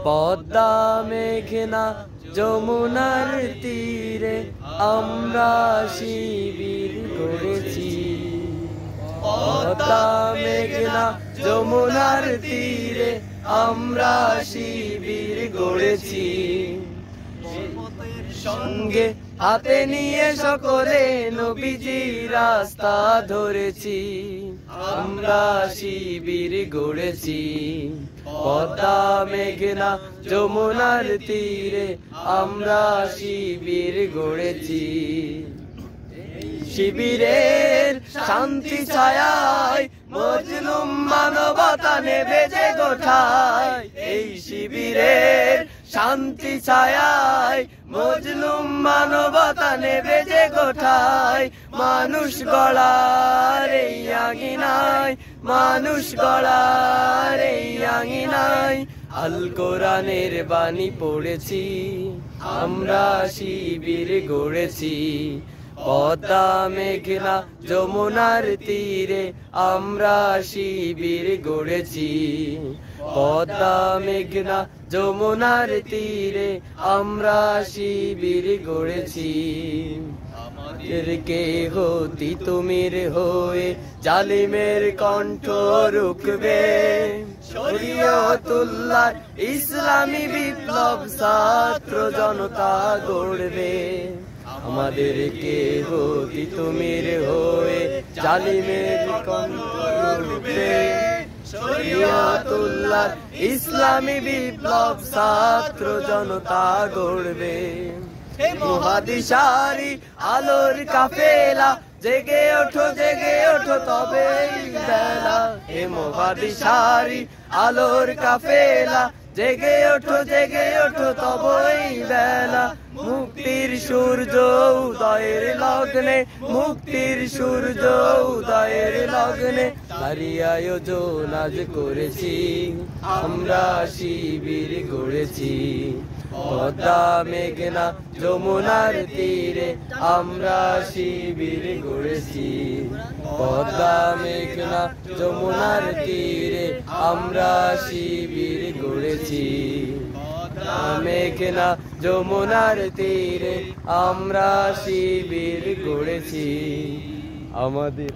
পদ্মা মেঘনা যমুনার তীরে আমরা শিবির গড়েছি। পদ্মা মেঘনা যমুনার তীরে আমরা শিবির গড়েছি। সঙ্গে হাতে নিয়ে সকলে নবীজি রাস্তা ধরেছি। আমরা শিবির গড়েছি। পদ্মা মেঘনা যমুনার তীরে আমরা শিবির গড়েছি। শিবিরের শান্তি ছায়ায় মজলুম মানবতা নেবে যে গোঠায়। এই শিবিরের শান্তি ছায়ায় মজলুম মানবতা নেবে যে গোঠায়। মানুষ গড়ার এই আঙিনায়, মানুষ গড়ার এই আঙিনায় আল কোরআনের বাণী পড়েছি। আমরা শিবির গড়েছি। পদ্মা মেঘনা যমুনার তীরে আমরা শিবির গড়েছি। পদ্মা মেঘনা যমুনার তীরে আমরা শিবির গড়েছি। আমাদেরকে হতি তুমির হয়ে জালিমের কণ্ঠ রুখবে। শরীয়তুল্লাহ ইসলামী বিপ্লব ছাত্র জনতা গড়বে। আমাদেরকে হতি তুমির হয়ে জালিমের কণ্ঠ রুখবে। শরীয়তুল্লাহ ইসলামী বিপ্লব ছাত্র জনতা গড়বে। মুহাদিসারি আলোর কাফেলা জেগে ওঠো জেগে ওঠো তবে বেলা। হে মুহাদিসারি আলোর কাফেলা জেগে ওঠো জেগে ওঠো তবেই বেলা। মুক্তির সূর্য উদয়ের লগ্নে, মুক্তির সূর্য উদয়ের লগ্নে ভারী আয়োজন আজ করেছি। আমরা শিবির গড়েছি। পদ্মা মেঘনা যমুনার তীরে আমরা শিবির গড়েছি। পদ্মা মেঘনা যমুনার তীরে আমরা শিবির গড়েছি। পদ্মা মেঘনা যমুনার তীরে আমরা শিবির গড়েছি। আমাদের